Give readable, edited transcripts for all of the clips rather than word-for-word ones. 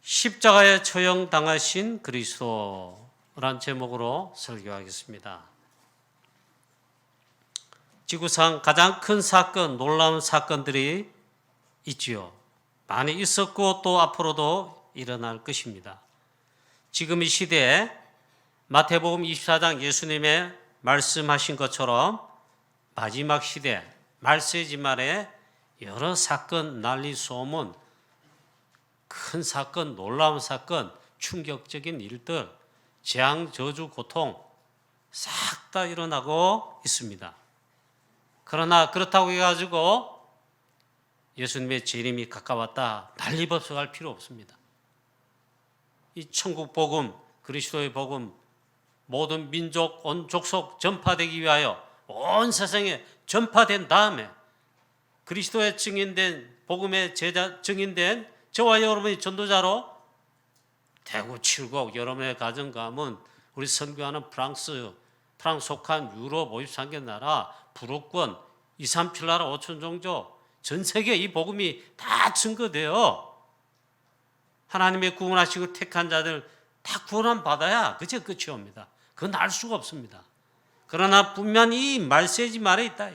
십자가에 처형당하신 그리스도란 제목으로 설교하겠습니다. 지구상 가장 큰 사건, 놀라운 사건들이 있지요. 많이 있었고 또 앞으로도 일어날 것입니다. 지금 이 시대에 마태복음 24장 예수님의 말씀하신 것처럼 마지막 시대, 말세지 말에 여러 사건, 난리, 소문, 큰 사건, 놀라운 사건, 충격적인 일들, 재앙, 저주, 고통 싹 다 일어나고 있습니다. 그러나 그렇다고 해가지고 예수님의 재림이 가까웠다 난리법석할 필요 없습니다. 이 천국 복음, 그리스도의 복음 모든 민족, 온 족속 전파되기 위하여 온 세상에 전파된 다음에 그리스도의 증인된 복음의 제자 증인된 저와 여러분이 전도자로 대구, 칠곡, 여러분의 가정 가문, 우리 선교하는 프랑스 속한 유럽 53개 나라, 불호권, 2, 3, 7나라 5천 종족, 전 세계 이 복음이 다 증거되어 하나님의 구원하시고 택한 자들 다 구원 받아야 그저 끝이 옵니다. 그건 알 수가 없습니다. 그러나 분명히 이 말세지 말에 있다.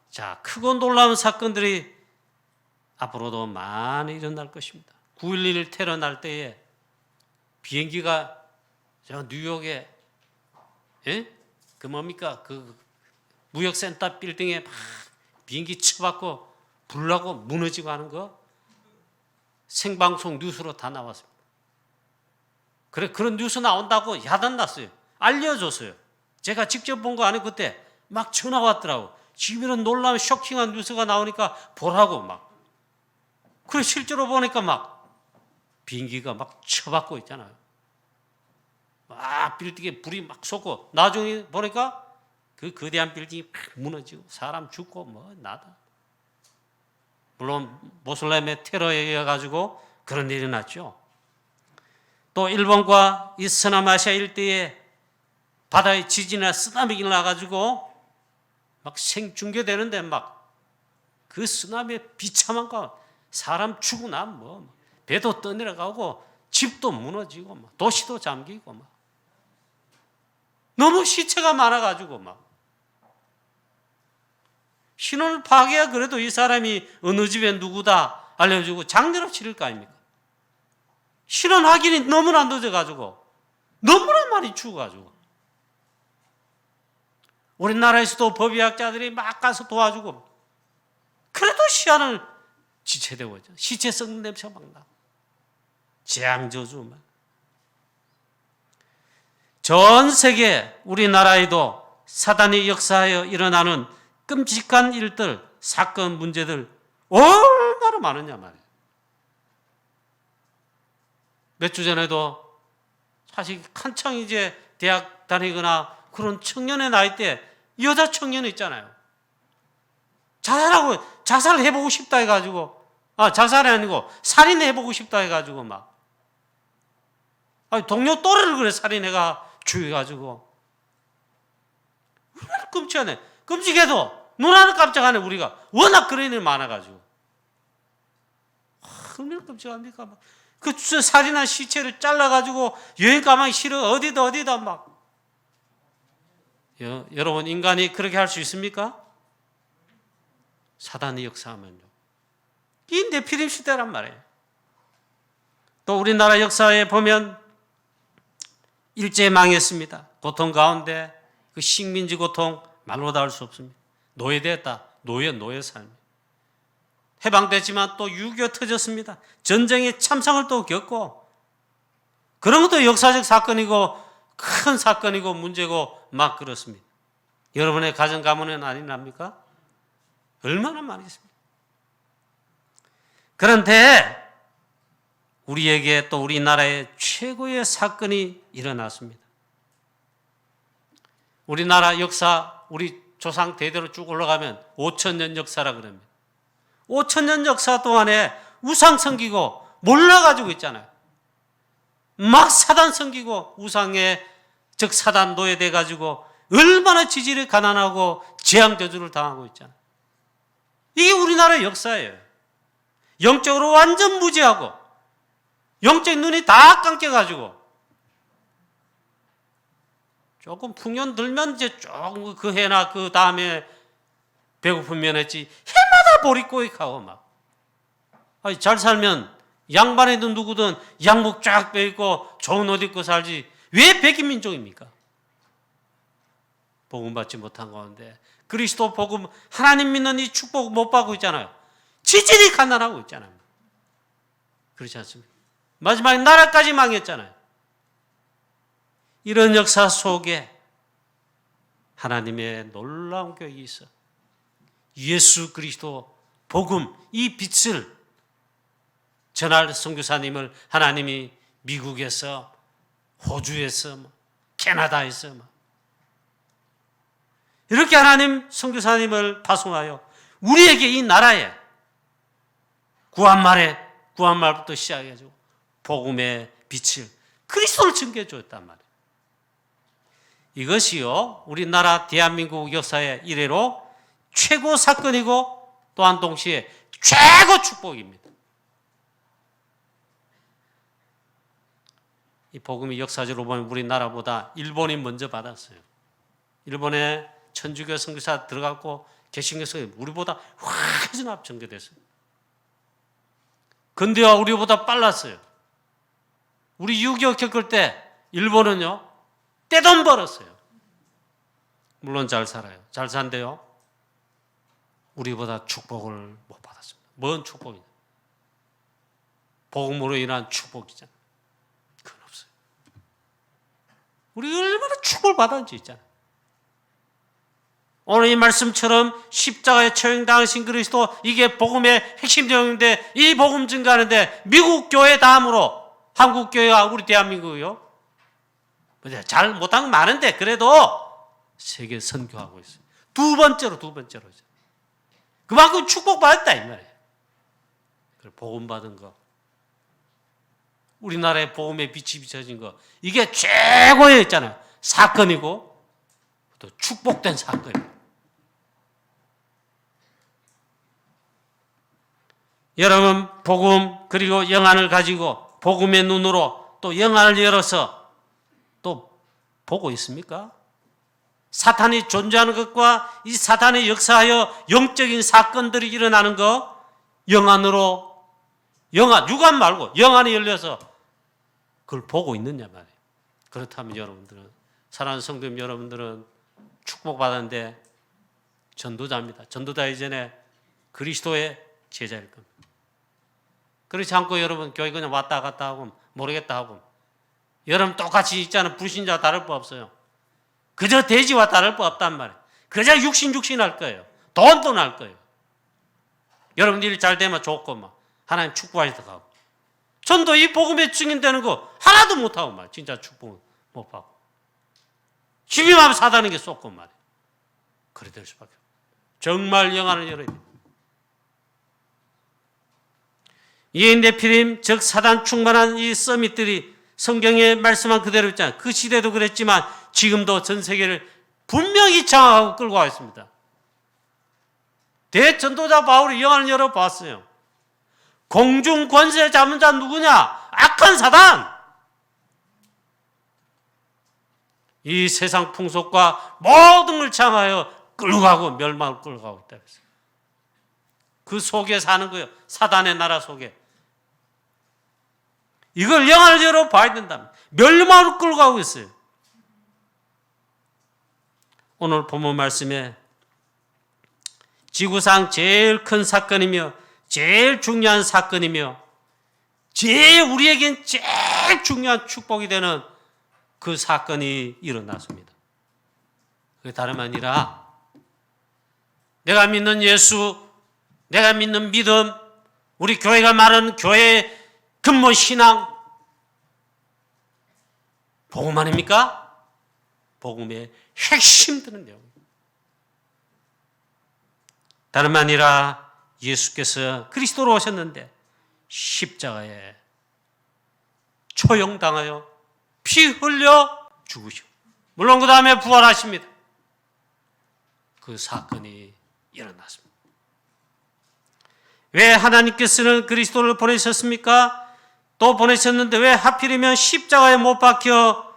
자, 크고 놀라운 사건들이 앞으로도 많이 일어날 것입니다. 9.11 테러 날 때에 비행기가 저 뉴욕에 그 뭡니까 그 무역센터 빌딩에 막 비행기 쳐박고 불나고 무너지고 하는 거 생방송 뉴스로 다 나왔습니다. 그래 그런 뉴스 나온다고 야단났어요. 알려줬어요. 제가 직접 본 거 아니고 그때 막 전화 왔더라고. 지금 이런 놀라운 쇼킹한 뉴스가 나오니까 보라고 막. 그래 실제로 보니까 막 비행기가 막 쳐박고 있잖아요. 막 빌딩에 불이 막 솟고 나중에 보니까 그 거대한 빌딩이 막 무너지고 사람 죽고 뭐 나다. 물론 모슬렘의 테러에 의해 가지고 그런 일이 났죠. 또 일본과 이 서남아시아 일대에 바다의 지진이나 쓰나미가 일어나가지고 막 생중계되는데 막 그 쓰나미의 비참한 거 사람 죽으나 뭐 배도 떠내려가고 집도 무너지고 막 도시도 잠기고 막 너무 시체가 많아가지고 막 신원을 파악해야 그래도 이 사람이 어느 집에 누구다 알려주고 장례로 치를 거 아닙니까? 신원 확인이 너무나 늦어가지고 너무나 많이 죽어가지고 우리나라에서도 법의학자들이 막 가서 도와주고 그래도 시한을 지체되고 있죠. 시체 썩는 냄새가 막 나고 재앙저주 막. 전 세계 우리나라에도 사단이 역사하여 일어나는 끔찍한 일들, 사건, 문제들 얼마나 많으냐 말이에요. 몇 주 전에도 사실 한창 이제 대학 다니거나 그런 청년의 나이 때 여자 청년 있잖아요. 자살해보고 싶다 해가지고 자살이 아니고 살인해보고 싶다 해가지고 막 동료 또래를 그래 살인해가 죽여가지고 얼마나 끔찍하네. 끔찍해도 눈 하나 깜짝하네. 우리가 워낙 그런 일 많아가지고 얼마나 끔찍합니까? 막. 그 살인한 시체를 잘라가지고 여행 가만히 실어 어디다 막. 여러분 인간이 그렇게 할 수 있습니까? 사단이 역사하면요. 이 네피림 시대란 말이에요. 또 우리나라 역사에 보면 일제 망했습니다. 고통 가운데 그 식민지 고통 말로 다 할 수 없습니다. 노예됐다. 노예 삶. 해방됐지만 또 6.25 터졌습니다. 전쟁의 참상을 또 겪고 그런 것도 역사적 사건이고 큰 사건이고 문제고 막 그렇습니다. 여러분의 가정 가문에는 아니랍니까? 얼마나 많이 있습니다. 그런데 우리에게 또 우리나라의 최고의 사건이 일어났습니다. 우리나라 역사, 우리 조상 대대로 쭉 올라가면 5,000년 역사라 그럽니다. 5,000년 역사 동안에 우상 섬기고 몰라가지고 있잖아요. 막 사단 섬기고 우상에 즉 사단 노예돼가지고 얼마나 지질이 가난하고 재앙 저주를 당하고 있잖아요. 이게 우리나라의 역사예요. 영적으로 완전 무지하고 영적 눈이 다 감겨가지고 조금 풍년 들면 이제 조금 그 해나 그 다음에 배고프면 했지 해마다 보릿고익하고 막 아니, 잘 살면 양반이든 누구든 양복 쫙 빼입고 좋은 옷 입고 살지 왜 백인민족입니까? 복음 받지 못한 가운데 그리스도 복음 하나님 믿는 이 축복 못 받고 있잖아요. 지질이 가난하고 있잖아요. 그렇지 않습니까? 마지막에 나라까지 망했잖아요. 이런 역사 속에 하나님의 놀라운 계획이 있어. 예수 그리스도 복음 이 빛을 전할 선교사님을 하나님이 미국에서 호주에서 캐나다에서 이렇게 하나님 선교사님을 파송하여 우리에게 이 나라에 구한말부터 시작해가지고 복음의 빛을 그리스도를 증거해 줬단 말이에요. 이것이요 우리나라 대한민국 역사의 이래로 최고 사건이고 또한 동시에 최고 축복입니다. 이 복음이 역사적으로 보면 우리나라보다 일본이 먼저 받았어요. 일본의 천주교 선교사 들어갔고 개신교 선교사 우리보다 훨씬 앞 전개됐어요. 근대화 우리보다 빨랐어요. 우리 6.25 겪을 때 일본은요 떼돈 벌었어요. 물론 잘 살아요. 잘 산대요. 우리보다 축복을 못 받았습니다. 뭔 축복이냐? 복음으로 인한 축복이잖아요. 그건 없어요. 우리 얼마나 축복을 받았는지 있잖아요. 오늘 이 말씀처럼 십자가에 처형당하신 그리스도 이게 복음의 핵심 내용인데 이 복음 증가하는데 미국 교회 다음으로 한국 교회와 우리 대한민국이요. 잘 못한 건 많은데 그래도 세계 선교하고 있어요. 두 번째로. 그만큼 축복받았다 이 말이에요. 복음 받은 거. 우리나라의 복음의 빛이 비춰진 거. 이게 최고였잖아요. 사건이고 또 축복된 사건이에요. 여러분 복음 그리고 영안을 가지고 복음의 눈으로 또 영안을 열어서 또 보고 있습니까? 사탄이 존재하는 것과 이 사탄이 역사하여 영적인 사건들이 일어나는 거 영안으로 육안 말고 영안이 열려서 그걸 보고 있느냐 말이에요. 그렇다면 여러분들은 사랑하는 성도님 여러분들은 축복받았는데 전도자입니다. 전도자 이전에 그리스도의 제자일 겁니다. 그렇지 않고 여러분 교회 그냥 왔다 갔다 하고 모르겠다 하고 여러분 똑같이 있잖아요. 불신자와 다를 바 없어요. 그저 돼지와 다를 바 없단 말이에요. 그저 육신 할 거예요. 돈도 날 거예요. 여러분 일 잘 되면 좋고 막 하나님 축복하시다 가고 전도 이 복음에 증인되는 거 하나도 못하고 말 진짜 축복 못 받고 집이만 사다는 게 쏟고 말이에요. 그래 될 수밖에 없어요. 정말 영안을 열어야 돼요. 이 네피림 즉 사단 충만한 이 서밋들이 성경에 말씀한 그대로 있잖아요. 그 시대도 그랬지만 지금도 전 세계를 분명히 장악하고 끌고 가 있습니다. 대전도자 바울이 영안을 열어봤어요. 공중 권세 잡은 자 누구냐? 악한 사단. 이 세상 풍속과 모든 걸 장하여 끌고 가고 멸망을 끌고 가고 있다. 그 속에 사는 거예요. 사단의 나라 속에. 이걸 영안을 열어봐야 된답니다. 멸망으로 끌고 가고 있어요. 오늘 본문 말씀에 지구상 제일 큰 사건이며 제일 중요한 사건이며 우리에겐 제일 중요한 축복이 되는 그 사건이 일어났습니다. 그게 다름 아니라 내가 믿는 예수, 내가 믿는 믿음, 우리 교회가 말하는 교회의 근본 신앙 복음 아닙니까? 복음의 핵심 드는 내용. 다름 아니라 예수께서 그리스도로 오셨는데 십자가에 초용당하여 피 흘려 죽으시고 물론 그 다음에 부활하십니다. 그 사건이 일어났습니다. 왜 하나님께서는 그리스도를 보내셨습니까? 또 보내셨는데 왜 하필이면 십자가에 못 박혀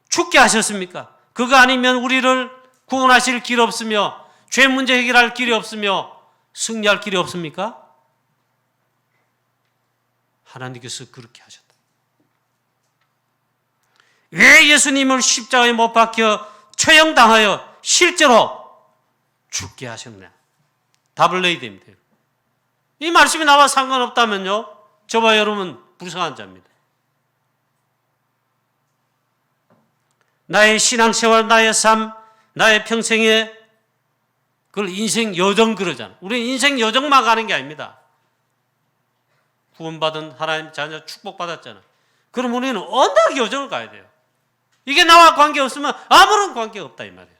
죽게 하셨습니까? 그거 아니면 우리를 구원하실 길 없으며 죄 문제 해결할 길이 없으며 승리할 길이 없습니까? 하나님께서 그렇게 하셨다. 왜 예수님을 십자가에 못 박혀 처형당하여 실제로 죽게 하셨냐? 답을 내야 됩니다. 이 말씀이 나와 상관없다면요, 저와 여러분 불쌍한 자입니다. 나의 신앙생활, 나의 삶, 나의 평생에 그걸 인생 여정 그러잖아. 우리는 인생 여정만 가는 게 아닙니다. 구원받은 하나님 자녀 축복받았잖아. 그럼 우리는 언덕 여정을 가야 돼요. 이게 나와 관계없으면 아무런 관계가 없다 이 말이에요.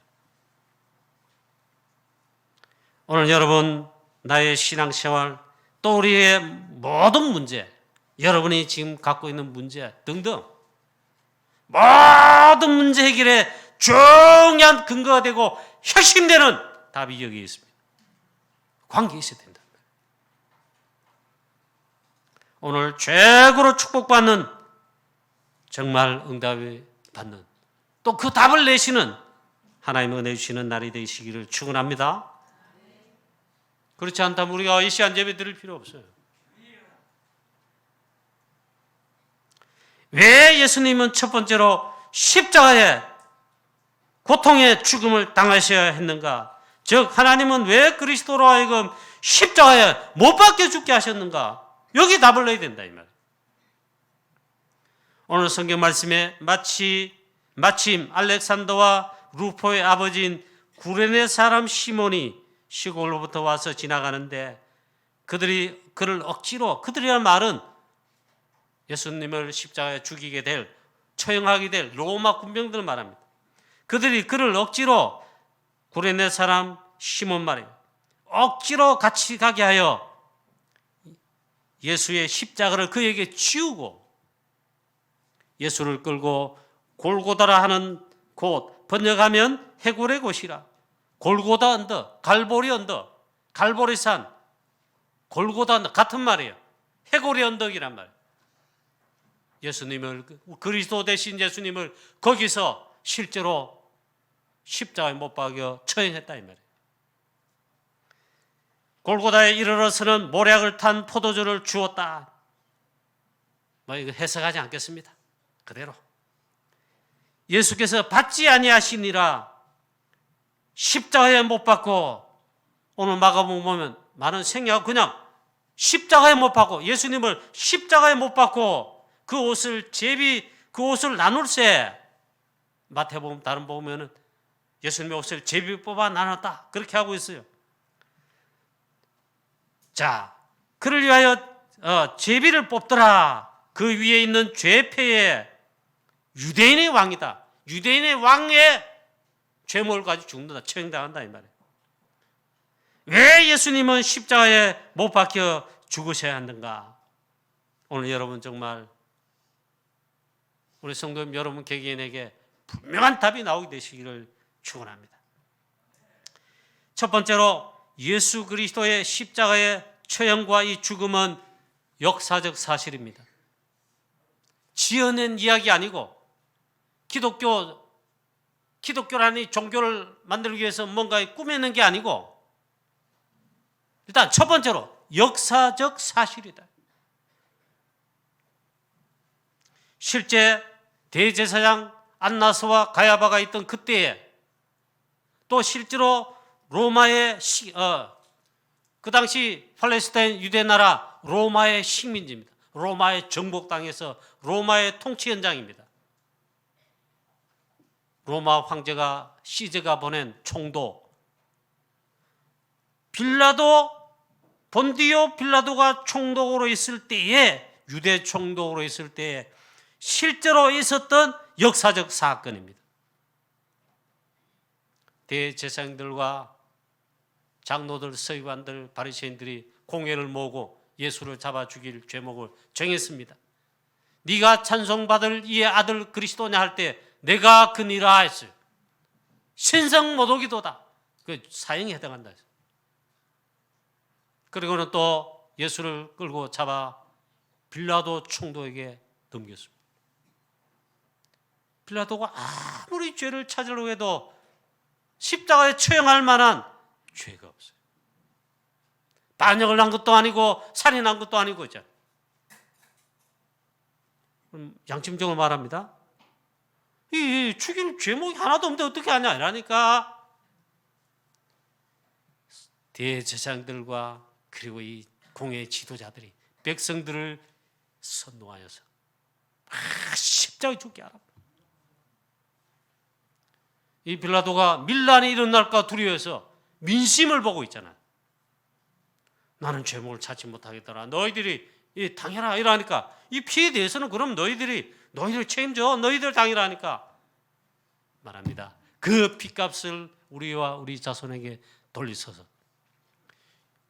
오늘 여러분 나의 신앙생활 또 우리의 모든 문제, 여러분이 지금 갖고 있는 문제 등등 모든 문제 해결에 중요한 근거가 되고 핵심되는 답이 여기 있습니다. 관계 있어야 된다. 오늘 최고로 축복받는 정말 응답을 받는 또 그 답을 내시는 하나님의 은혜 주시는 날이 되시기를 축원합니다. 그렇지 않다면 우리가 이 시간 예배 드릴 필요 없어요. 왜 예수님은 첫 번째로 십자가에 고통의 죽음을 당하셔야 했는가? 즉 하나님은 왜 그리스도로 하여금 십자가에 못 박혀 죽게 하셨는가? 여기 답을 내야 된다 이 말. 오늘 성경 말씀에 마침 알렉산더와 루포의 아버지인 구레네 사람 시몬이 시골로부터 와서 지나가는데 그들이 그를 억지로, 그들이란 말은 예수님을 십자가에 죽이게 될, 처형하게 될 로마 군병들을 말합니다. 그들이 그를 억지로 구레네 사람 시몬 말이에요. 억지로 같이 가게 하여 예수의 십자가를 그에게 지우고 예수를 끌고 골고다라 하는 곳, 번역하면 해골의 곳이라. 골고다 언덕, 갈보리 언덕, 갈보리산, 골고다 언덕 같은 말이에요. 해골의 언덕이란 말이에요. 예수님을, 그리스도 대신 예수님을 거기서 실제로 십자가에 못 박여 처형했다 이 말이에요. 골고다에 이르러서는 모략을 탄 포도주를 주었다. 이거 해석하지 않겠습니다. 그대로 예수께서 받지 아니하시니라 십자가에 못 박고, 오늘 마가복음 보면 많은 생략 그냥 십자가에 못 박고, 예수님을 십자가에 못 박고 그 옷을 그 옷을 나눌세. 마태복음 다른 보면은 예수님의 옷을 제비 뽑아 나눴다 그렇게 하고 있어요. 자, 그를 위하여 제비를 뽑더라. 그 위에 있는 죄패에 유대인의 왕이다. 유대인의 왕의 죄목을 가지고 죽는다. 처형당한다 이 말이에요. 왜 예수님은 십자가에 못 박혀 죽으셔야 하는가? 오늘 여러분 정말 우리 성도 여러분 개개인에게 분명한 답이 나오게 되시기를 축원합니다. 첫 번째로 예수 그리스도의 십자가의 처형과 이 죽음은 역사적 사실입니다. 지어낸 이야기 아니고 기독교라는 종교를 만들기 위해서 뭔가 꾸며낸 게 아니고 일단 첫 번째로 역사적 사실이다. 실제 대제사장 안나스와 가야바가 있던 그때에 또 실제로 로마의 그 당시 팔레스타인 유대 나라 로마의 식민지입니다. 로마의 정복 당에서 로마의 통치 현장입니다. 로마 황제가 시제가 보낸 총독 본디오 빌라도가 총독으로 있을 때에, 유대 총독으로 있을 때에 실제로 있었던 역사적 사건입니다. 대제사장들과 장로들, 서기관들, 바리새인들이 공회를 모으고 예수를 잡아 죽일 죄목을 정했습니다. 네가 찬송받을 이의 아들 그리스도냐 할 때 내가 그니라 했어요. 신성모독이도다. 그 사형에 해당한다 했어요. 그리고는 또 예수를 끌고 잡아 빌라도 총독에게 넘겼습니다. 빌라도가 아무리 죄를 찾으려고 해도 십자가에 처형할 만한 죄가 없어요. 반역을 한 것도 아니고 살인한 것도 아니고. 양심적으로 말합니다. 이 죽일 죄목이 하나도 없는데 어떻게 하냐 이러니까 대제사장들과 그리고 이 공회 지도자들이 백성들을 선동하여서 십자가에 죽게 하라. 이 빌라도가 밀란이 일어날까 두려워해서 민심을 보고 있잖아요. 나는 죄목을 찾지 못하겠더라. 너희들이 당해라 이러니까 이 피해에 대해서는 그럼 너희들 책임져. 너희들 당해라니까 말합니다. 그 피값을 우리와 우리 자손에게 돌리소서.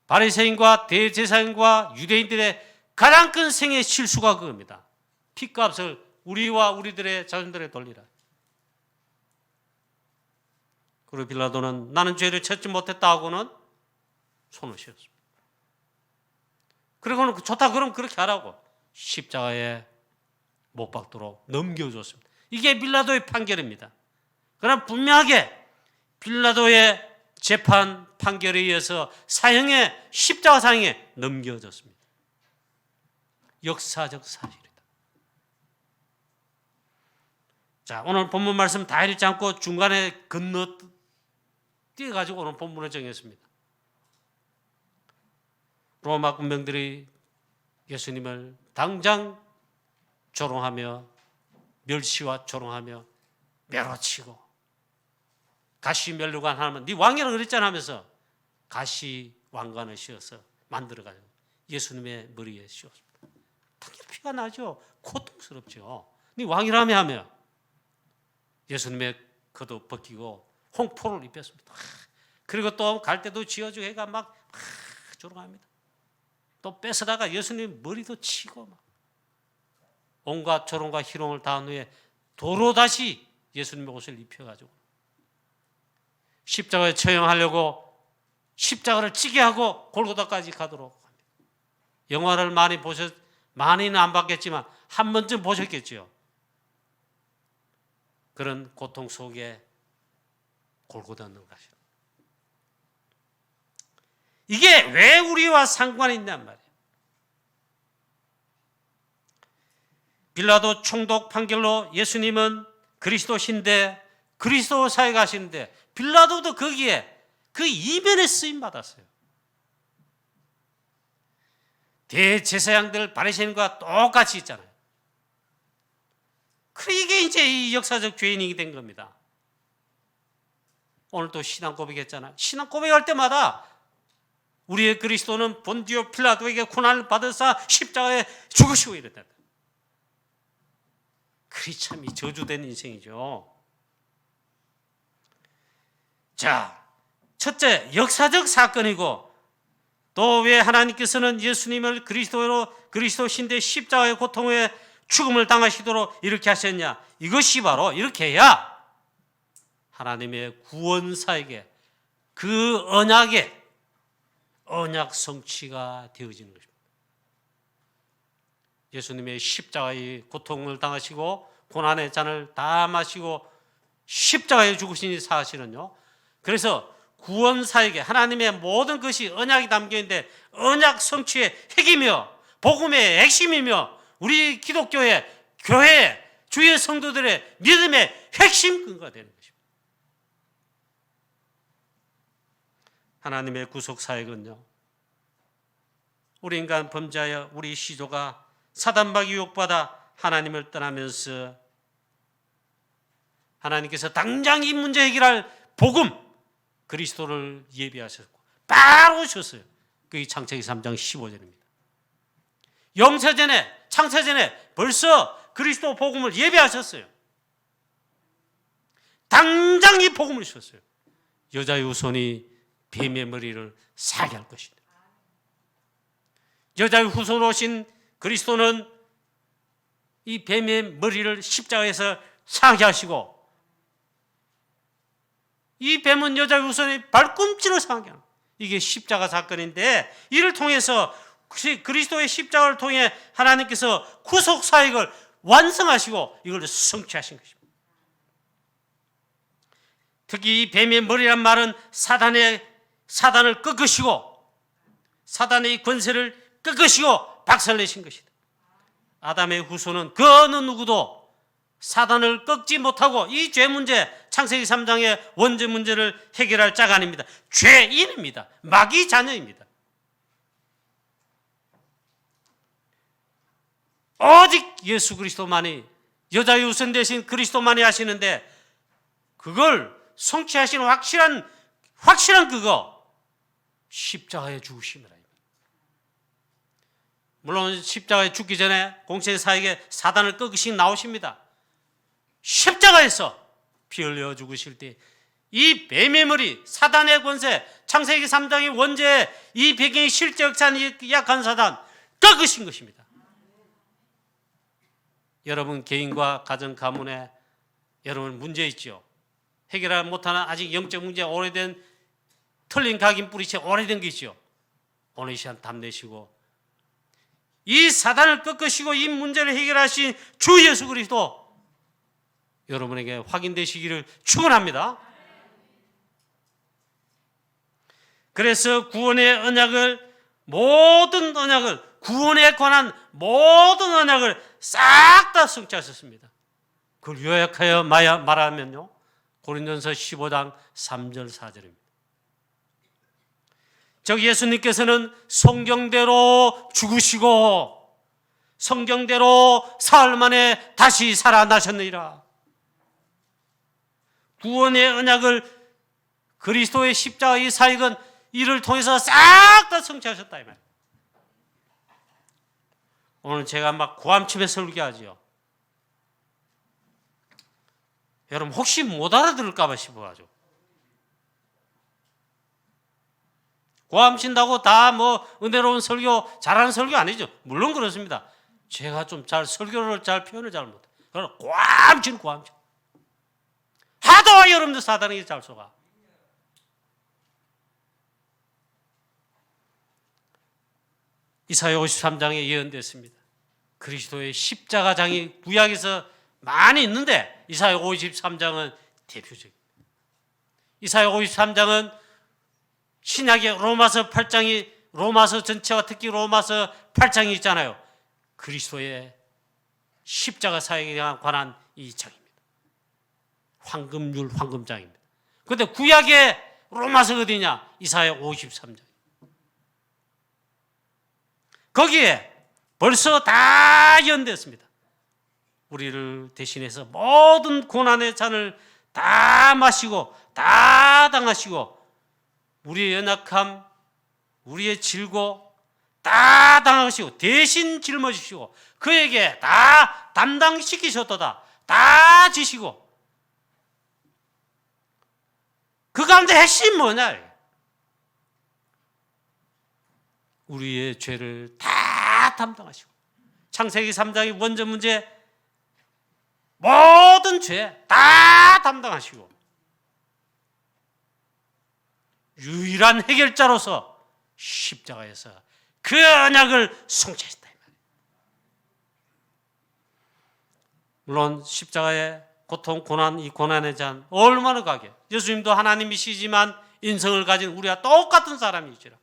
바리새인과 대제사장과 유대인들의 가장 큰 생애 실수가 그겁니다. 피값을 우리와 우리들의 자손들에게 돌리라. 그리고 빌라도는 나는 죄를 찾지 못했다 하고는 손을 씌웠습니다. 그리고는 좋다 그럼 그렇게 하라고 십자가에 못 박도록 넘겨줬습니다. 이게 빌라도의 판결입니다. 그러나 분명하게 빌라도의 재판 판결에 의해서 십자가 사형에 넘겨졌습니다. 역사적 사실이다. 자, 오늘 본문 말씀 다 읽지 않고 중간에 건너뛰어가지고 오늘 본문을 정했습니다. 로마 군병들이 예수님을 당장 조롱하며 멸시와 조롱하며 멸어치고 가시 멸류관 하나만 네 왕이라고 그랬잖아 하면서 가시 왕관을 씌워서 만들어가지고 예수님의 머리에 씌웠습니다. 당연히 피가 나죠. 고통스럽죠. 네 왕이라며 하며 예수님의 겉옷 벗기고 홍포를 입혔습니다. 그리고 또 갈 때도 지어주고 해가 막 조롱합니다. 또 뺏어다가 예수님 머리도 치고 막 온갖 조롱과 희롱을 다한 후에 도로 다시 예수님의 옷을 입혀가지고 십자가에 처형하려고 십자가를 찌게 하고 골고다까지 가도록 합니다. 영화를 많이는 안 봤겠지만 한 번쯤 보셨겠죠. 그런 고통 속에 골고다 넘어가시는. 이게 왜 우리와 상관이 있냔 말이에요. 빌라도 총독 판결로 예수님은 그리스도신데 그리스도 사에 가시는데 빌라도도 거기에 그 이면에 쓰임 받았어요. 대제사장들 바리새인과 똑같이 있잖아요. 이게 이제 이 역사적 죄인이 된 겁니다. 오늘 또 신앙 고백했잖아요. 신앙 고백할 때마다 우리의 그리스도는 본디오 필라도에게 고난을 받으사 십자가에 죽으시고 이랬다. 그리 참 저주된 인생이죠. 자, 첫째 역사적 사건이고 또 왜 하나님께서는 예수님을 그리스도신데 십자가의 고통에 죽음을 당하시도록 이렇게 하셨냐? 이것이 바로 이렇게 해야 하나님의 구원사에게 그 언약의 언약 성취가 되어지는 것입니다. 예수님의 십자가의 고통을 당하시고 고난의 잔을 다 마시고 십자가에 죽으시니 사실은요. 그래서 구원사에게 하나님의 모든 것이 언약이 담겨있는데 언약 성취의 핵이며 복음의 핵심이며 우리 기독교의 교회 주의 성도들의 믿음의 핵심 근거가 되는 것입니다. 하나님의 구속 사역은요. 우리 인간 범죄하여 우리 시조가 사단마귀 유혹받아 하나님을 떠나면서 하나님께서 당장 이 문제 해결할 복음 그리스도를 예비하셨고 바로 오셨어요. 그게 창세기 3장 15절입니다. 영세전에 창세전에 벌써 그리스도 복음을 예비하셨어요. 당장 이 복음을 주셨어요. 여자의 후손이 뱀의 머리를 사게 할 것이다. 여자의 후손으로 오신 그리스도는 이 뱀의 머리를 십자가에서 상하게 하시고 이 뱀은 여자의 후손의 발꿈치를 상하게 하는 이게 십자가 사건인데 이를 통해서 그리스도의 십자가를 통해 하나님께서 구속 사역을 완성하시고 이걸 성취하신 것입니다. 특히 이 뱀의 머리란 말은 사단을 꺾으시고 사단의 권세를 꺾으시고 박살내신 것이다. 아담의 후손은 그 어느 누구도 사단을 꺾지 못하고 이 죄 문제, 창세기 3장의 원죄 문제를 해결할 자가 아닙니다. 죄인입니다. 마귀 자녀입니다. 오직 예수 그리스도만이, 여자의 우선 대신 그리스도만이 하시는데 그걸 성취하시는 확실한 그거 십자가에 죽으심이라. 물론 십자가에 죽기 전에 공생 사역에 사단을 꺾으신 나오십니다. 십자가에서 피 흘려 죽으실 때 이 뱀의 머리, 사단의 권세, 창세기 3장의 원죄, 이 배경의 실제 역사는 약한 사단 꺾으신 것입니다. 여러분 개인과 가정 가문에 여러분 문제 있죠. 해결하지 못하는 아직 영적 문제, 오래된 틀린 각인 뿌리채 오래된 게 있죠. 오늘 이 시간 답내시고 이 사단을 꺾으시고 이 문제를 해결하신 주 예수 그리스도 여러분에게 확인되시기를 축원합니다. 그래서 구원에 관한 모든 언약을 싹 다 성취하셨습니다. 그걸 요약하여 말하면요, 고린도전서 15장 3절 4절입니다. 즉 예수님께서는 성경대로 죽으시고 성경대로 사흘 만에 다시 살아나셨느니라. 구원의 언약을 그리스도의 십자가의 사역은 이를 통해서 싹 다 성취하셨다 이 말. 오늘 제가 막 고함치며 설교하죠. 여러분 혹시 못 알아들을까 봐 싶어가지고. 고함친다고 다 은혜로운 설교, 잘하는 설교 아니죠. 물론 그렇습니다. 제가 좀 설교를 표현을 잘 못해. 그러나 고함치는. 하도 여러분들 사단에게 잘 속아. 이사야 53장에 예언됐습니다. 그리스도의 십자가장이 구약에서 많이 있는데 이사야 53장은 대표적입니다. 이사야 53장은 신약의 로마서 8장이, 로마서 전체와 특히 로마서 8장이 있잖아요. 그리스도의 십자가 사역에 관한 이 장입니다. 황금장입니다. 그런데 구약의 로마서 어디냐? 이사야 53장. 거기에 벌써 다 연대했습니다. 우리를 대신해서 모든 고난의 잔을 다 마시고 다 당하시고 우리의 연약함, 우리의 질고 다 당하시고 대신 짊어지시고 그에게 다 담당시키셨도다. 다 지시고 그 가운데 핵심이 뭐냐? 우리의 죄를 다 담당하시고 창세기 3장의 원죄 문제 모든 죄 다 담당하시고 유일한 해결자로서 십자가에서 그 언약을 성취하셨다. 물론 십자가의 고통, 고난, 이 고난의 잔 얼마나 가게. 예수님도 하나님이시지만 인성을 가진 우리와 똑같은 사람이시라.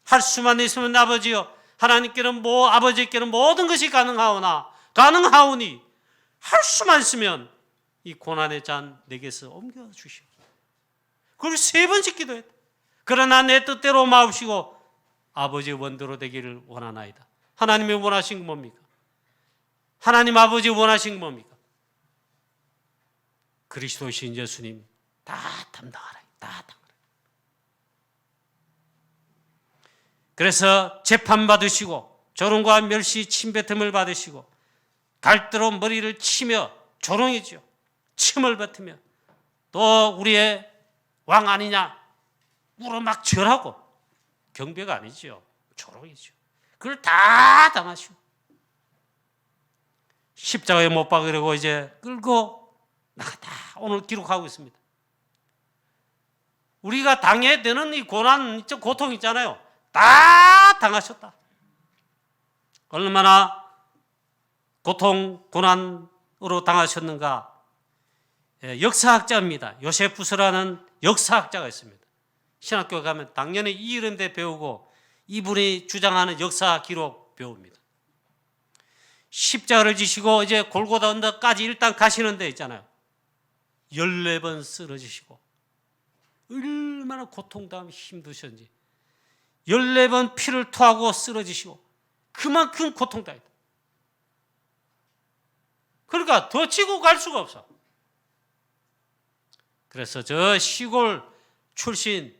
할 수만 있으면 아버지여, 하나님께는 아버지께는 모든 것이 가능하오니 할 수만 있으면 이 고난의 잔 내게서 옮겨 주시오. 그걸 3번씩 기도했다. 그러나 내 뜻대로 마옵시고 아버지의 원대로 되기를 원하나이다. 하나님이 원하신 건 뭡니까? 하나님 아버지 원하신 건 뭡니까? 그리스도이신 예수님 다 담당하라. 다 담당하라. 그래서 재판받으시고 조롱과 멸시 침뱉음을 받으시고 갈대로 머리를 치며 조롱이죠. 침을 뱉으며 또 우리의 왕 아니냐 물어 막 절하고 경배가 아니죠. 조롱이죠. 그걸 다 당하시고 십자가에 못 박으려고 이제 끌고 나갔다. 오늘 기록하고 있습니다. 우리가 당해야 되는 이 고난, 고통 있잖아요. 다 다 당하셨다. 얼마나 고통, 고난으로 당하셨는가. 역사학자입니다. 요세푸스라는 역사학자가 있습니다. 신학교 가면 당연히 이 이름대 배우고 이분이 주장하는 역사 기록 배웁니다. 십자가를 지시고 이제 골고다 언덕까지 일단 가시는 데 있잖아요. 14번 쓰러지시고 얼마나 고통당하며 힘드셨는지 14번 피를 토하고 쓰러지시고 그만큼 고통당했다. 그러니까 더 치고 갈 수가 없어. 그래서 저 시골 출신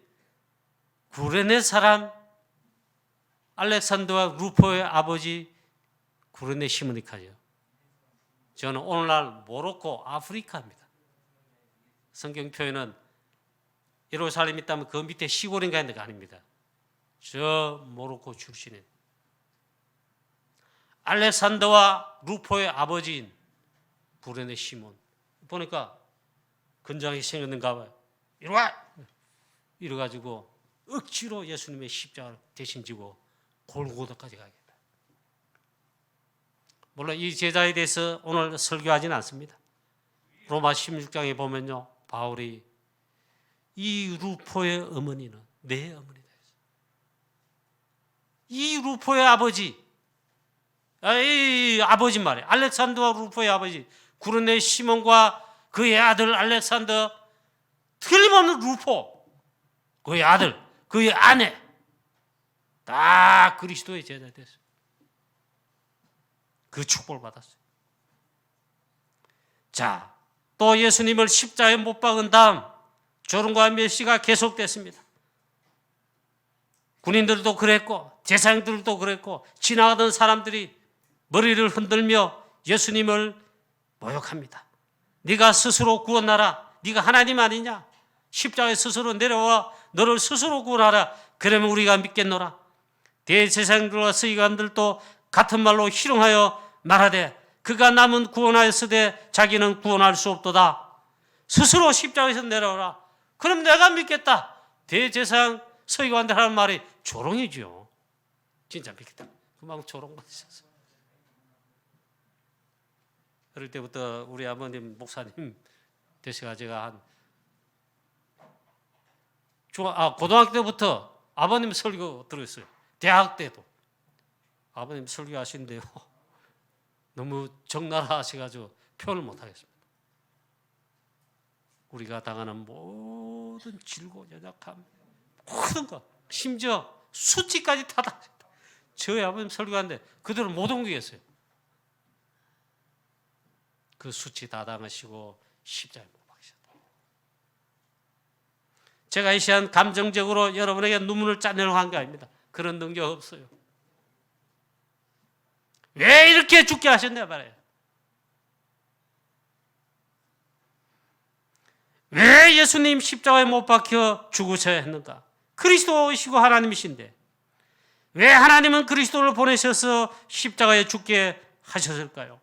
구레네 사람 알렉산더와 루포의 아버지 구레네 시모니카죠. 저는 오늘날 모로코 아프리카입니다. 성경 표현은 예루살렘이 있다면 그 밑에 시골인가 했는데 아닙니다. 저 모로코 출신인 알렉산더와 루포의 아버지인 구레네 시몬. 보니까 건장하게 생겼는가 봐요. 이리와! 이래가지고 억지로 예수님의 십자가를 대신 지고 골고다까지 가겠다. 물론 이 제자에 대해서 오늘 설교하지는 않습니다. 로마 16장에 보면요, 바울이 이 루포의 어머니는 내 어머니다. 이 루포의 아버지, 이 아버지 말이에요. 알렉산더와 루포의 아버지 구레네 시몬과 그의 아들 알렉산더, 틀림없는 루포, 그의 아들, 그의 아내 다 그리스도의 제자 됐어요. 그 축복을 받았어요. 자, 또 예수님을 십자가에 못 박은 다음 조롱과 멸시가 계속됐습니다. 군인들도 그랬고 제사장들도 그랬고 지나가던 사람들이 머리를 흔들며 예수님을 모욕합니다. 네가 스스로 구원하라. 네가 하나님 아니냐? 십자가에 스스로 내려와 너를 스스로 구원하라. 그러면 우리가 믿겠노라. 대제사장들과 서기관들도 같은 말로 희롱하여 말하되 그가 남은 구원하였으되 자기는 구원할 수 없도다. 스스로 십자가에서 내려오라. 그럼 내가 믿겠다. 대제사장 서기관들 하는 말이 조롱이죠. 진짜 믿겠다. 그만큼 조롱받으셨어요. 어릴 때부터 우리 아버님 목사님 되시가 제가 고등학교 때부터 아버님 설교 들었어요. 대학 때도 아버님 설교하신데요. 너무 적나라하셔가지고 표현을 못하겠습니다. 우리가 당하는 모든 질고 연약함, 모든 것, 심지어 수치까지 다 당했다. 저희 아버님 설교하는데 그들은 못 옮기겠어요. 그 수치 다 당하시고 십자가에 못 박으셨다. 제가 이 시간 감정적으로 여러분에게 눈물을 짜내려고 한 게 아닙니다. 그런 능력 없어요. 왜 이렇게 죽게 하셨냐 말이에요. 왜 예수님 십자가에 못 박혀 죽으셔야 했는가? 그리스도이시고 하나님이신데 왜 하나님은 그리스도를 보내셔서 십자가에 죽게 하셨을까요?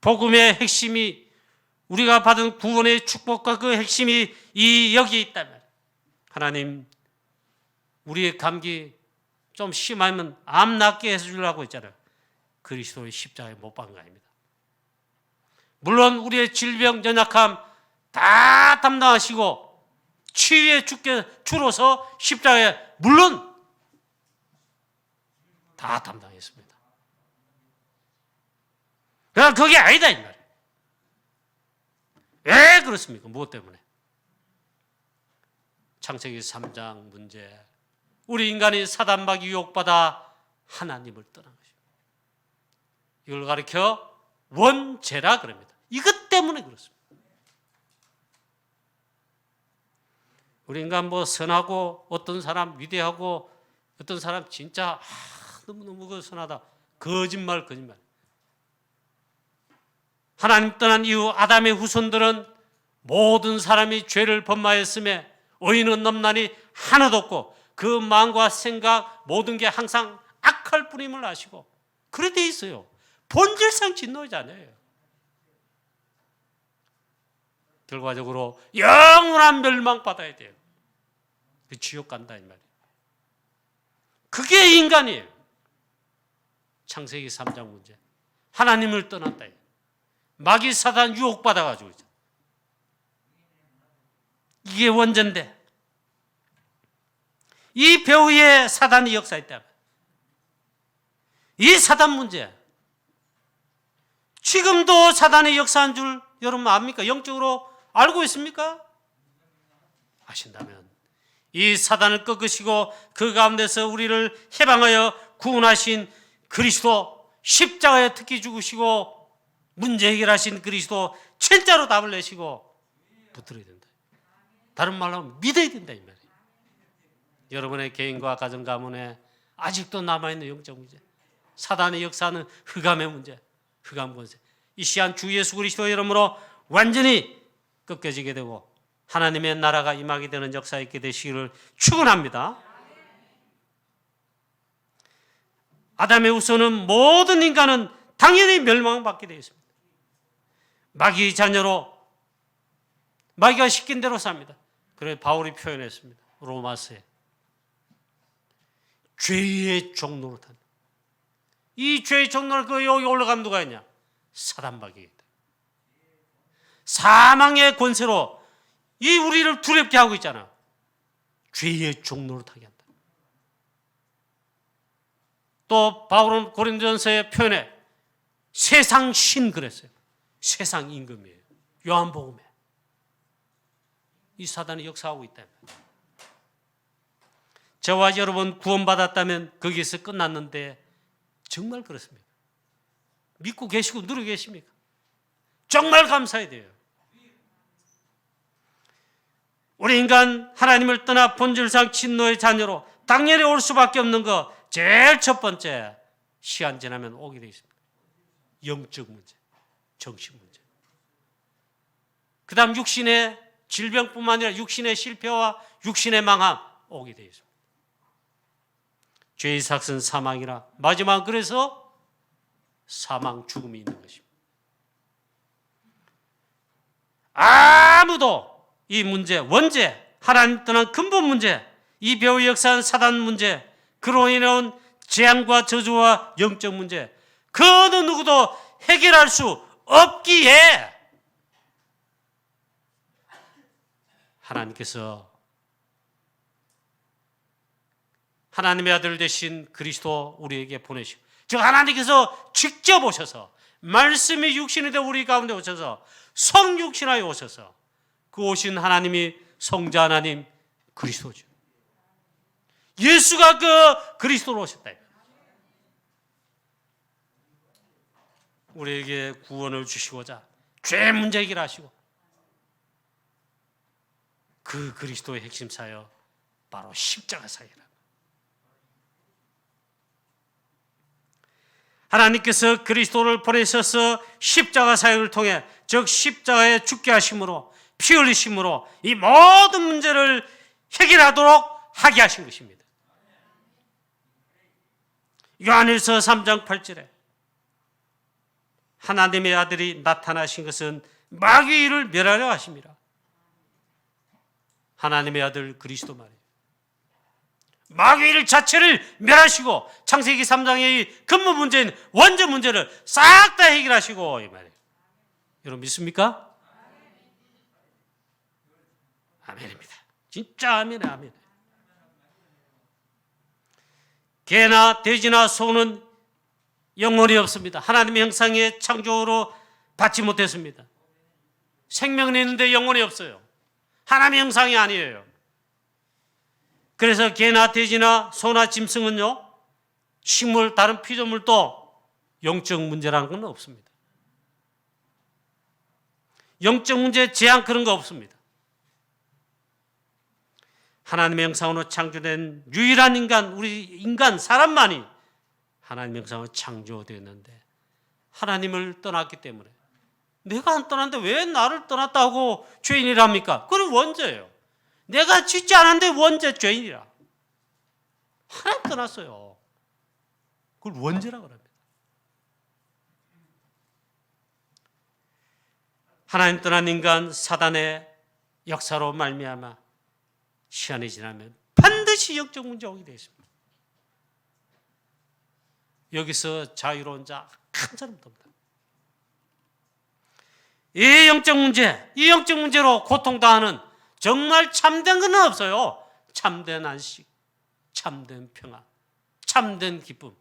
복음의 핵심이 우리가 받은 구원의 축복과 그 핵심이 여기에 있다면 하나님 우리의 감기 좀 심하면 암 낫게 해주려고 했잖아요. 그리스도의 십자가에 못 박은 거 아닙니다. 물론 우리의 질병 연약함 다 담당하시고 치유에 주로서 십자가에 물론 다 담당했습니다. 그러나 그게 아니다 이 말이에요. 왜 그렇습니까? 무엇 때문에? 창세기 3장 문제, 우리 인간이 사단마귀 유혹받아 하나님을 떠난 것입니다. 이걸 가리켜 원죄라 그럽니다. 이것 때문에 그렇습니다. 우리 인간 선하고 어떤 사람 위대하고 어떤 사람 진짜 너무너무 선하다. 거짓말. 하나님 떠난 이후 아담의 후손들은 모든 사람이 죄를 범하였음에 의인은 넘나니 하나도 없고 그 마음과 생각 모든 게 항상 악할 뿐임을 아시고 그래 돼 있어요. 본질상 진노자녀예요. 결과적으로 영원한 멸망받아야 돼요. 그 지옥 간다 이 말이에요. 그게 인간이에요. 창세기 3장 문제. 하나님을 떠났다. 마귀 사단 유혹받아가지고 있죠. 이게 원죄인데 이 배후에 사단이 역사했다. 이 사단 문제. 지금도 사단이 역사한 줄 여러분 압니까? 영적으로 알고 있습니까? 아신다면 이 사단을 꺾으시고 그 가운데서 우리를 해방하여 구원하신 그리스도, 십자가에 특히 죽으시고 문제 해결하신 그리스도 진짜로 답을 내시고 붙들어야 된다. 다른 말로 하면 믿어야 된다 이 말이에요. 여러분의 개인과 가정 가문에 아직도 남아있는 영적 문제, 사단의 역사하는 흑암의 문제, 흑암 권세, 이 시간 주 예수 그리스도의 이름으로 완전히 꺾여지게 되고 하나님의 나라가 임하게 되는 역사 있게 되시기를 축원합니다. 아담의 후손은 모든 인간은 당연히 멸망받게 되어 있습니다. 마귀의 자녀로 마귀가 시킨 대로 삽니다. 그래 바울이 표현했습니다. 로마서에 죄의 종로로 탄. 이 죄의 종로를 그 여기 올라가면 누가 있냐? 사단 마귀가 있다. 사망의 권세로 이 우리를 두렵게 하고 있잖아. 죄의 종로로 타게 한다. 또 바울은 고린도전서의 표현에 세상 신 그랬어요. 세상 임금이에요. 요한복음에 이 사단이 역사하고 있다. 저와 여러분 구원받았다면 거기에서 끝났는데 정말 그렇습니까? 믿고 계시고 누리고 계십니까? 정말 감사해야 돼요. 우리 인간 하나님을 떠나 본질상 진노의 자녀로 당연히 올 수밖에 없는 거 제일 첫 번째 시간 지나면 오게 되어 있습니다. 영적 문제, 정신 문제. 그 다음 육신의 질병뿐만 아니라 육신의 실패와 육신의 망함 오게 되어 있습니다. 죄의 삭은 사망이라 마지막 그래서 사망 죽음이 있는 것입니다. 아무도 이 문제, 원죄, 하나님 떠난 근본 문제, 이 배후에 역사한 사단 문제, 그로 인한 재앙과 저주와 영적 문제, 그 어느 누구도 해결할 수 없기에 하나님께서 하나님의 아들 되신 그리스도 우리에게 보내시고, 즉 하나님께서 직접 오셔서 말씀이 육신이 되어 우리 가운데 오셔서 성육신하여 오셔서 그 오신 하나님이 성자 하나님 그리스도죠. 예수가 그 그리스도로 오셨다. 우리에게 구원을 주시고자 죄 문제 해결하시고 그 그리스도의 핵심 사역 바로 십자가 사역이라. 하나님께서 그리스도를 보내셔서 십자가 사역을 통해 즉 십자가에 죽게 하심으로 피 흘리심으로 이 모든 문제를 해결하도록 하게 하신 것입니다. 요한일서 3장 8절에 하나님의 아들이 나타나신 것은 마귀를 멸하려 하심이라. 하나님의 아들 그리스도 말이에요. 마귀를 자체를 멸하시고 창세기 3장의 근본 문제인 원죄 문제를 싹 다 해결하시고 이 말이에요. 여러분 믿습니까? 아멘입니다. 진짜 아멘이에요. 아멘. 개나 돼지나 소는 영혼이 없습니다. 하나님의 형상의 창조로 받지 못했습니다. 생명은 있는데 영혼이 없어요. 하나님의 형상이 아니에요. 그래서 개나 돼지나 소나 짐승은요, 식물, 다른 피조물도 영적 문제라는 건 없습니다. 영적 문제, 재앙 그런 거 없습니다. 하나님의 형상으로 창조된 유일한 인간, 우리 인간, 사람만이 하나님의 형상으로 창조되었는데 하나님을 떠났기 때문에 내가 안 떠났는데 왜 나를 떠났다고 죄인이랍니까? 그건 원죄예요. 내가 짓지 않았는데 원죄 죄인이라. 하나님 떠났어요. 그걸 원죄라고 합니다. 하나님 떠난 인간 사단의 역사로 말미암아 시간이 지나면 반드시 영적 문제가 오게 되어 있습니다. 여기서 자유로운 자 한 사람도 없다. 이 영적 문제로 고통당하는 정말 참된 건 없어요. 참된 안식, 참된 평안, 참된 기쁨,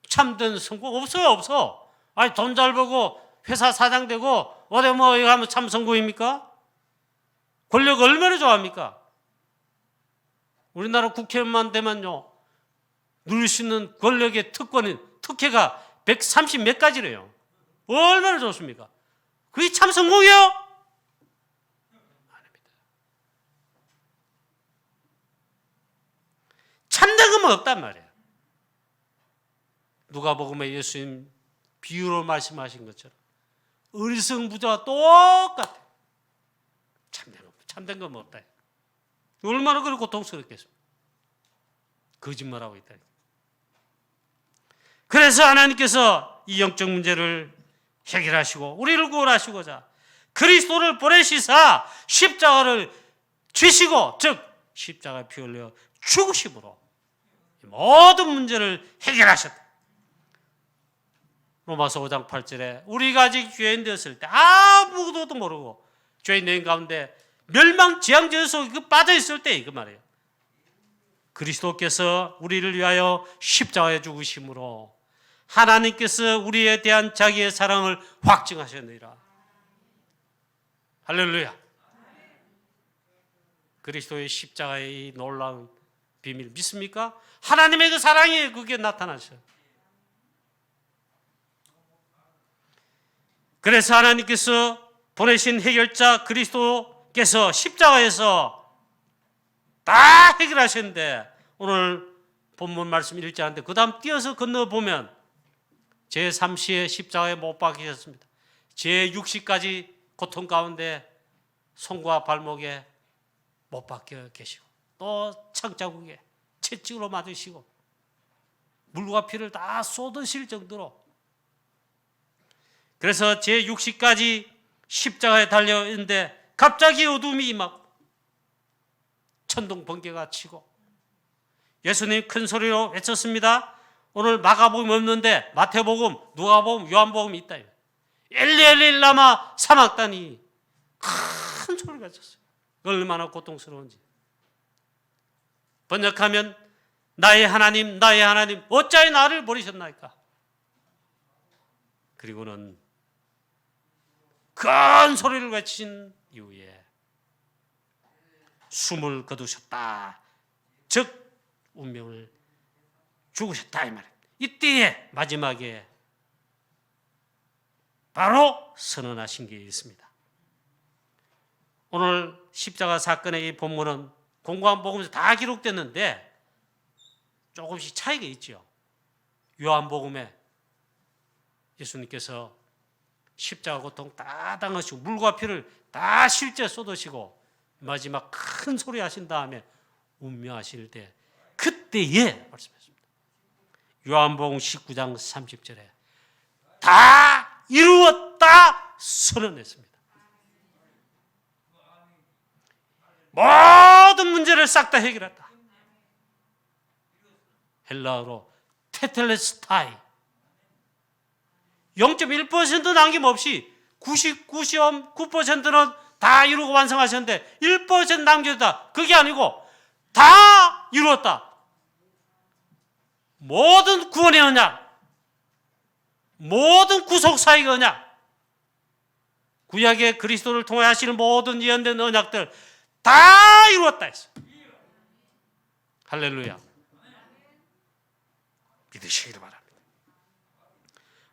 참된 성공 없어. 아니 돈 잘 벌고 회사 사장 되고 어디 뭐 이거 하면 참 성공입니까? 권력 얼마나 좋아합니까? 우리나라 국회의원만 되면요 누릴 수 있는 권력의 특혜가 130 몇 가지래요. 얼마나 좋습니까? 그게 참 성공이에요? 아닙니다. 참된 건 없단 말이에요. 누가복음에 예수님 비유로 말씀하신 것처럼 어리석은 부자와 똑같아요. 참된 건 없다. 얼마나 그렇게 고통스럽겠습니까? 거짓말하고 있다. 그래서 하나님께서 이 영적 문제를 해결하시고 우리를 구원하시고자 그리스도를 보내시사 십자가를 쥐시고 즉 십자가에 피 흘려 죽으심으로 모든 문제를 해결하셨다. 로마서 5장 8절에 우리가 아직 죄인 되었을 때 아무것도 모르고 죄인된 가운데 멸망지향저 속에 빠져있을 때 이거 말이에요. 그리스도께서 우리를 위하여 십자가에 죽으심으로 하나님께서 우리에 대한 자기의 사랑을 확증하셨느니라. 할렐루야. 그리스도의 십자가의 이 놀라운 비밀 믿습니까? 하나님의 그 사랑이 그게 나타나셔요. 그래서 하나님께서 보내신 해결자 그리스도께서 십자가에서 다 해결하셨는데 오늘 본문 말씀 읽지 않는데 그 다음 띄어서 건너보면 제3시에 십자가에 못 박히셨습니다. 제6시까지 고통 가운데 손과 발목에 못 박혀 계시고 또 창자국에 채찍으로 맞으시고 물과 피를 다 쏟으실 정도로 그래서 제6시까지 십자가에 달려있는데 갑자기 어둠이 임하고 천둥 번개가 치고 예수님 큰 소리로 외쳤습니다. 오늘 마가복음 없는데 마태복음, 누가복음, 요한복음이 있다. 엘리 엘리 라마 사막다니 큰 소리가 쳤어요. 얼마나 고통스러운지. 번역하면 나의 하나님 어찌하여 나를 버리셨나이까. 그리고는 큰 소리를 외친 이후에 숨을 거두셨다. 즉 운명을 죽으셨다 이 말입니다. 이때에 마지막에 바로 선언하신 게 있습니다. 오늘 십자가 사건의 이 본문은 공고한 복음에서 다 기록됐는데 조금씩 차이가 있죠. 요한복음에 예수님께서 십자가 고통 다 당하시고 물과 피를 다 실제 쏟으시고 마지막 큰 소리 하신 다음에 운명하실 때 그때에 말씀했습니다. 요한복음 19장 30절에 다 이루었다 선언했습니다. 모든 문제를 싹 다 해결했다. 헬라어로 테텔레스타이 0.1% 남김없이 99.9%는 다 이루고 완성하셨는데 1% 남겨뒀다. 그게 아니고 다 이루었다. 모든 구원의 언약, 모든 구속사의 언약, 구약의 그리스도를 통해 하시는 모든 예언된 언약들 다 이루었다 했어요. 할렐루야. 믿으시기를 바랍니다.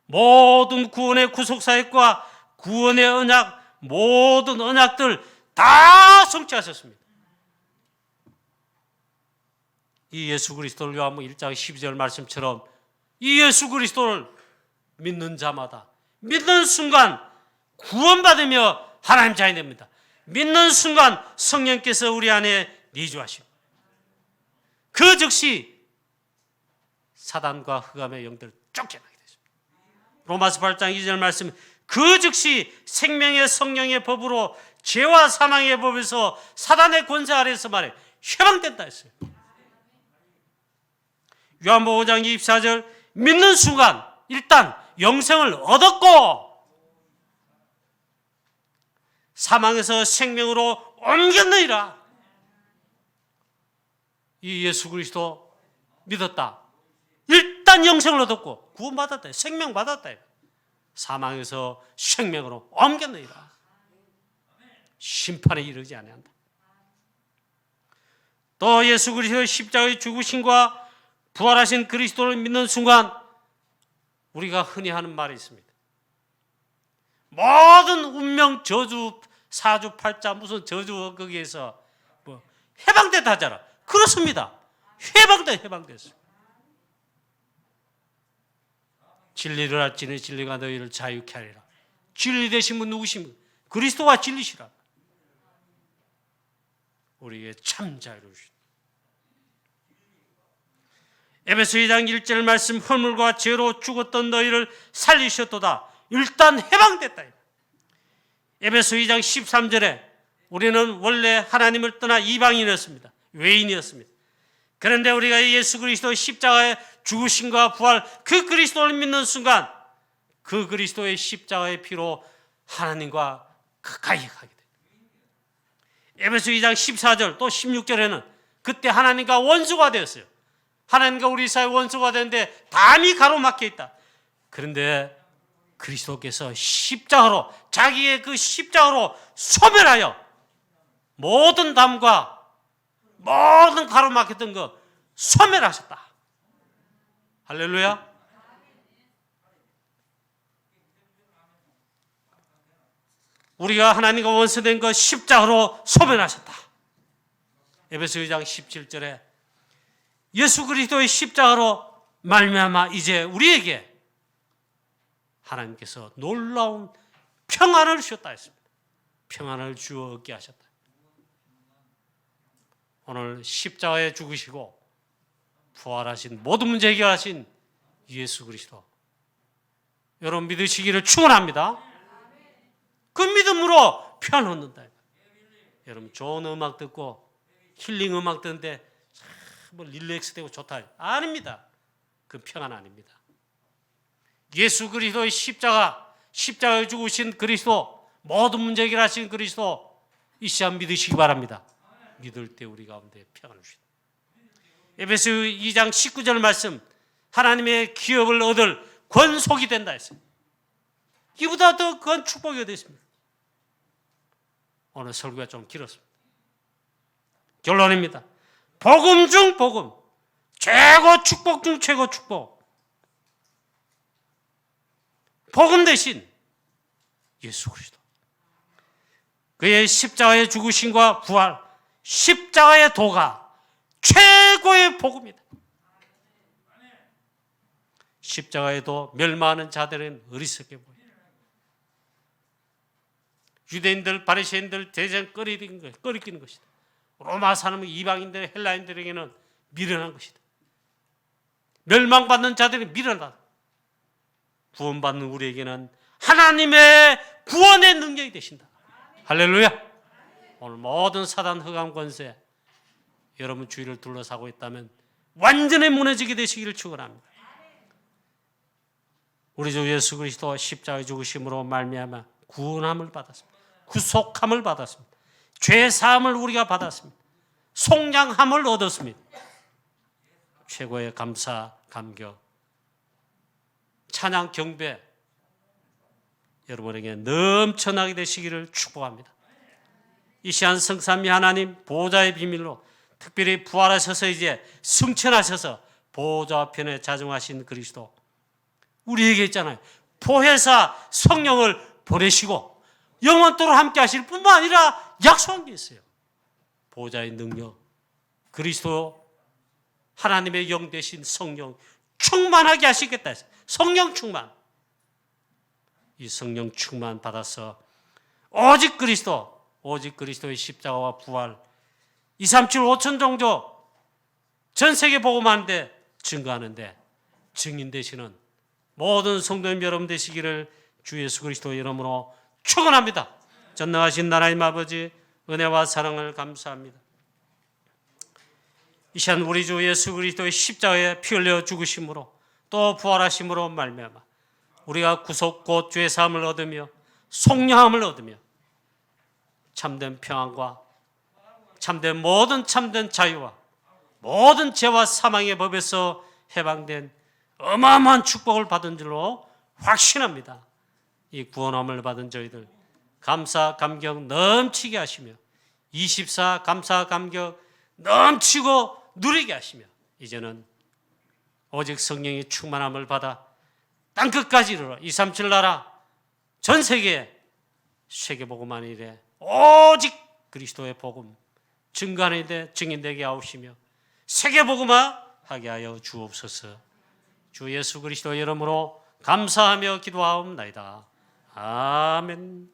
모든 구원의 구속사역과 구원의 언약, 모든 언약들 다 성취하셨습니다. 이 예수 그리스도를 요한복음 1장 12절 말씀처럼 이 예수 그리스도를 믿는 자마다 믿는 순간 구원받으며 하나님 자녀 됩니다. 믿는 순간 성령께서 우리 안에 내주하십니다. 그 즉시 사단과 흑암의 영들을 쫓겨나게 되십니다. 로마서 8장 2절 말씀 그 즉시 생명의 성령의 법으로 죄와 사망의 법에서 사단의 권세 아래에서 말해 해방된다 했어요. 요한복음 5장 24절 믿는 순간 일단 영생을 얻었고 사망에서 생명으로 옮겼느니라. 이 예수 그리스도 믿었다. 일단 영생을 얻었고 구원받았다. 생명받았다. 사망에서 생명으로 옮겼느니라. 심판에 이르지 아니한다. 또 예수 그리스도의 십자가의 죽으심과 부활하신 그리스도를 믿는 순간 우리가 흔히 하는 말이 있습니다. 모든 운명 저주 사주팔자 무슨 저주 거기에서 뭐 해방됐다 하잖아. 그렇습니다. 해방됐어요. 진리를 알지니 진리가 너희를 자유케 하리라. 진리 되신 분 누구십니까? 그리스도와 진리시라. 우리에게 참 자유를 주시다. 에베소 2장 1절 말씀 허물과 죄로 죽었던 너희를 살리셨도다. 일단 해방됐다. 에베소 2장 13절에 우리는 원래 하나님을 떠나 이방인이었습니다. 외인이었습니다. 그런데 우리가 예수 그리스도의 십자가의 죽으심과 부활 그 그리스도를 믿는 순간 그 그리스도의 십자가의 피로 하나님과 가까이 가게 됩니다. 에베소 2장 14절 또 16절에는 그때 하나님과 원수가 되었어요. 하나님과 우리 사이 원수가 되는데 담이 가로막혀 있다. 그런데 그리스도께서 십자가로 자기의 그 십자가로 소멸하여 모든 담과 모든 가로막혔던 거 소멸하셨다. 할렐루야. 우리가 하나님과 원수된 거 십자가로 소멸하셨다. 에베소 2장 17절에 예수 그리스도의 십자가로 말미암아 이제 우리에게 하나님께서 놀라운 평안을 주셨다 했습니다. 평안을 주어 얻게 하셨다. 오늘 십자가에 죽으시고 부활하신 모든 문제 해결하신 예수 그리스도 여러분 믿으시기를 축원합니다. 그 믿음으로 평안 얻는다. 여러분 좋은 음악 듣고 힐링 음악 듣는데 뭐 릴렉스 되고 좋다. 아닙니다. 그 평안 아닙니다. 예수 그리스도의 십자가에 죽으신 그리스도, 모든 문제 해결하신 그리스도 이 시간 믿으시기 바랍니다. 믿을 때 우리 가운데 평안을 주신다. 에베소 2장 19절 말씀 하나님의 기업을 얻을 권속이 된다 했어요. 이보다 더 그건 축복이 어디 있습니까? 오늘 설교가 좀 길었습니다. 결론입니다. 복음 중 복음, 최고 축복 중 최고 축복. 복음 대신 예수 그리스도. 그의 십자가의 죽으심과 부활, 십자가의 도가 최고의 복음이다. 십자가에도 멸망하는 자들은 어리석게 보여. 유대인들, 바리새인들 대전 꺼리끼는 것이다. 로마 사람 이방인들, 헬라인들에게는 미련한 것이다. 멸망받는 자들이 미련하다. 구원받는 우리에게는 하나님의 구원의 능력이 되신다. 할렐루야. 오늘 모든 사단 흑암 권세 여러분 주위를 둘러싸고 있다면 완전히 무너지게 되시기를 축원합니다. 우리 주 예수 그리스도 십자가의 죽으심으로 말미암아 구원함을 받았습니다. 구속함을 받았습니다. 죄 사함을 우리가 받았습니다. 속량함을 얻었습니다. 최고의 감사, 감격, 찬양, 경배 여러분에게 넘쳐나게 되시기를 축복합니다. 이 시간 성삼위 하나님 보호자의 비밀로 특별히 부활하셔서 이제 승천하셔서 보호자 편에 자정하신 그리스도 우리에게 있잖아요. 보혜사 성령을 보내시고 영원토록 함께 하실 뿐만 아니라 약속한 게 있어요. 보호자의 능력, 그리스도 하나님의 영 되신 성령 충만하게 하시겠다 했어요. 성령 충만. 이 성령 충만 받아서 오직 그리스도의 십자가와 부활 237 5천 종족 전 세계 복음하는데 증거하는데 증인 되시는 모든 성도님 여러분 되시기를 주 예수 그리스도의 이름으로 축원합니다. 전능하신 하나님 아버지 은혜와 사랑을 감사합니다. 이 시간 우리 주 예수 그리스도의 십자가에 피 흘려 죽으심으로 또 부활하심으로 말미암아 우리가 구속 곧 죄 사함을 얻으며 속량함을 얻으며 참된 평안과 참된 모든 참된 자유와 모든 죄와 사망의 법에서 해방된 어마어마한 축복을 받은 줄로 확신합니다. 이 구원함을 받은 저희들 감사 감격 넘치게 하시며 24 감사 감격 넘치고 누리게 하시며 이제는 오직 성령의 충만함을 받아 땅끝까지 이르러 237 나라 전 세계에 세계복음하는 일에 오직 그리스도의 복음 증거하는 데 증인되게 하옵시며 세계복음화하게 하여 주옵소서. 주 예수 그리스도 이름으로 감사하며 기도하옵나이다. 아멘.